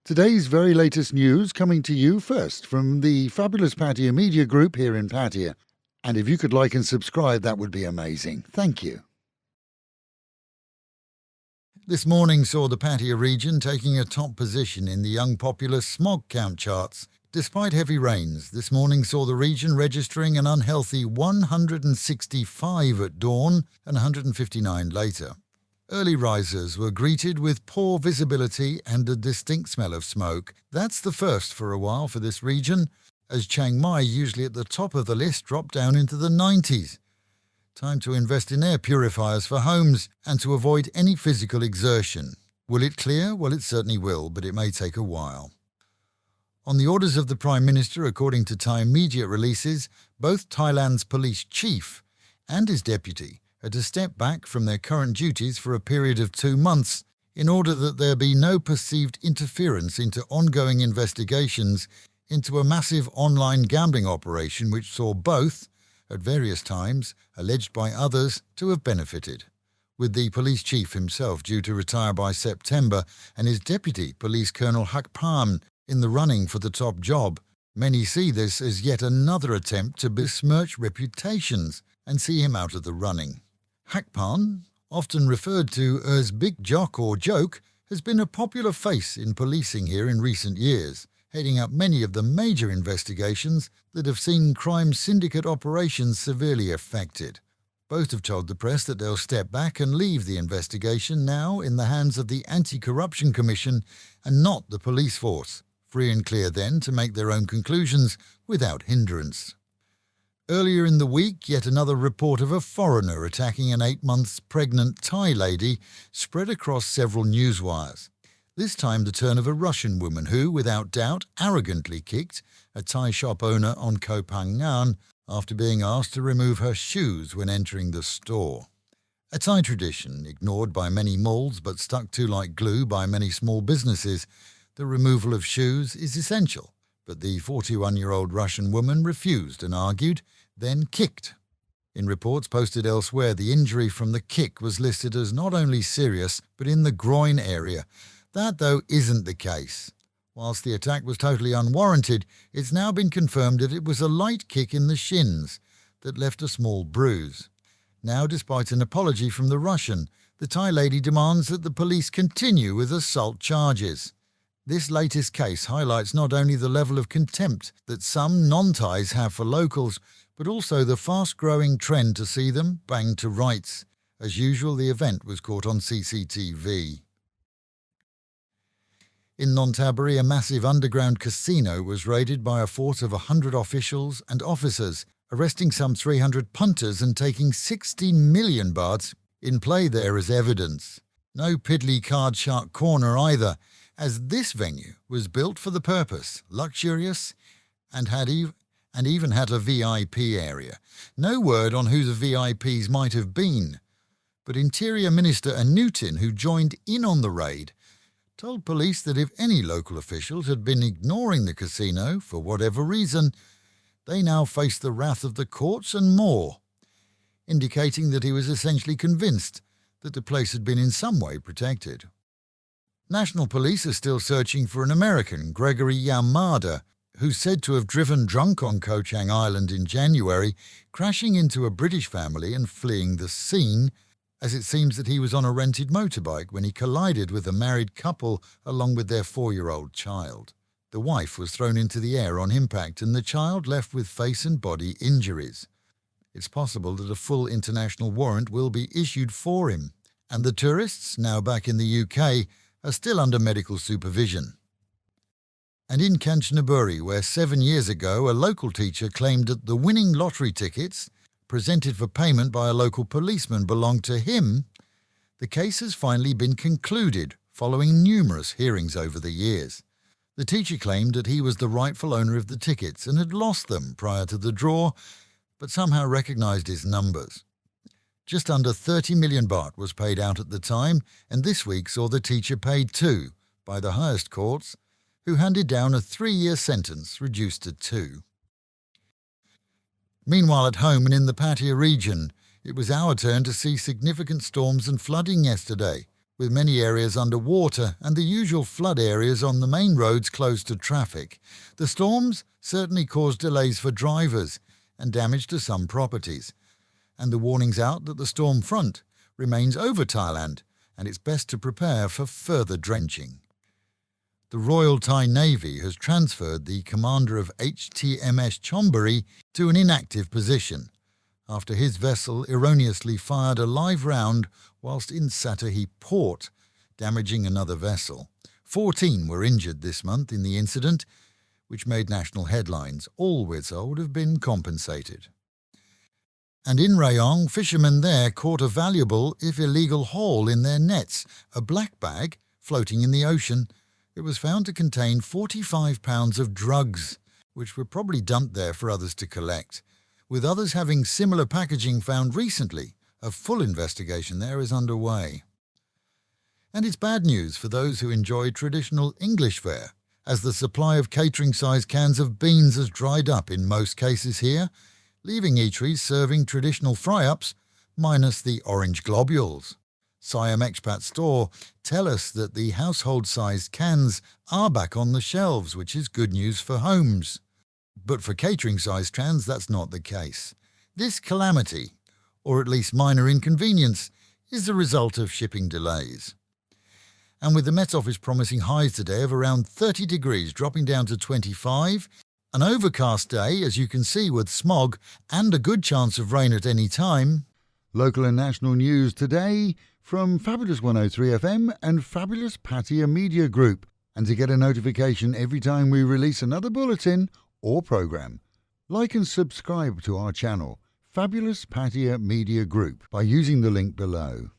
Today's very latest news coming to you first from the fabulous Pattaya Media Group here in Pattaya. And if you could like and subscribe, that would be amazing. Thank you. This morning saw the Pattaya region taking a top position in the Young Populace smog count charts. Despite heavy rains, this morning saw the region registering an unhealthy 165 at dawn and 159 later. Early risers were greeted with poor visibility and a distinct smell of smoke. That's the first for a while for this region, as Chiang Mai, usually at the top of the list, dropped down into the 90s. Time to invest in air purifiers for homes and to avoid any physical exertion. Will it clear? Well, it certainly will, but it may take a while. On the orders of the Prime Minister, according to Thai media releases, both Thailand's police chief and his deputy are to step back from their current duties for a period of 2 months in order that there be no perceived interference into ongoing investigations into a massive online gambling operation which saw both, at various times, alleged by others to have benefited. With the police chief himself due to retire by September and his deputy, Police Colonel Hakpan, in the running for the top job, many see this as yet another attempt to besmirch reputations and see him out of the running. Hakpan, often referred to as Big Jock or Joke, has been a popular face in policing here in recent years, heading up many of the major investigations that have seen crime syndicate operations severely affected. Both have told the press that they'll step back and leave the investigation now in the hands of the Anti-Corruption Commission and not the police force, free and clear then to make their own conclusions without hindrance. Earlier in the week, yet another report of a foreigner attacking an 8 months pregnant Thai lady spread across several newswires. This time the turn of a Russian woman who, without doubt, arrogantly kicked a Thai shop owner on Koh Phangan after being asked to remove her shoes when entering the store. A Thai tradition ignored by many malls but stuck to like glue by many small businesses, the removal of shoes is essential. But the 41-year-old Russian woman refused and argued, then kicked. In reports posted elsewhere, the injury from the kick was listed as not only serious, but in the groin area. That, though, isn't the case. Whilst the attack was totally unwarranted, it's now been confirmed that it was a light kick in the shins that left a small bruise. Now, despite an apology from the Russian, the Thai lady demands that the police continue with assault charges. This latest case highlights not only the level of contempt that some non-Thais have for locals, but also the fast-growing trend to see them banged to rights. As usual, the event was caught on CCTV. In Nonthaburi, a massive underground casino was raided by a force of 100 officials and officers, arresting some 300 punters and taking 16 million bahts in play there as evidence. No piddly card shark corner either, as this venue was built for the purpose, luxurious, and even had a VIP area. No word on who the VIPs might have been, but Interior Minister Anutin, who joined in on the raid, told police that if any local officials had been ignoring the casino for whatever reason, they now faced the wrath of the courts and more, indicating that he was essentially convinced that the place had been in some way protected. National police are still searching for an American, Gregory Yamada, who's said to have driven drunk on Koh Chang Island in January, crashing into a British family and fleeing the scene, as it seems that he was on a rented motorbike when he collided with a married couple along with their 4-year-old child. The wife was thrown into the air on impact and the child left with face and body injuries. It's possible that a full international warrant will be issued for him, and the tourists, now back in the UK, are still under medical supervision. And in Kanchanaburi, where 7 years ago a local teacher claimed that the winning lottery tickets presented for payment by a local policeman belonged to him, the case has finally been concluded following numerous hearings over the years. The teacher claimed that he was the rightful owner of the tickets and had lost them prior to the draw, but somehow recognised his numbers. Just under 30 million baht was paid out at the time, and this week saw the teacher paid too, by the highest courts, who handed down a 3-year sentence reduced to 2. Meanwhile, at home and in the Pattaya region, it was our turn to see significant storms and flooding yesterday, with many areas under water and the usual flood areas on the main roads closed to traffic. The storms certainly caused delays for drivers and damage to some properties. And the warning's out that the storm front remains over Thailand, and it's best to prepare for further drenching. The Royal Thai Navy has transferred the commander of HTMS Chonburi to an inactive position after his vessel erroneously fired a live round whilst in Sattahip port, damaging another vessel. 14 were injured this month in the incident, which made national headlines. All, we're told, have been compensated. And in Rayong, fishermen there caught a valuable, if illegal, haul in their nets, a black bag floating in the ocean. It was found to contain 45 pounds of drugs, which were probably dumped there for others to collect. With others having similar packaging found recently, a full investigation there is underway. And it's bad news for those who enjoy traditional English fare, as the supply of catering-sized cans of beans has dried up in most cases here, leaving eateries serving traditional fry-ups minus the orange globules. Siam Expat Store tell us that the household-sized cans are back on the shelves, which is good news for homes. But for catering-sized cans, that's not the case. This calamity, or at least minor inconvenience, is the result of shipping delays. And with the Met Office promising highs today of around 30 degrees, dropping down to 25, an overcast day, as you can see, with smog and a good chance of rain at any time. Local and national news today from Fabulous 103 FM and Fabulous Pattaya Media Group. And to get a notification every time we release another bulletin or program, like and subscribe to our channel, Fabulous Pattaya Media Group, by using the link below.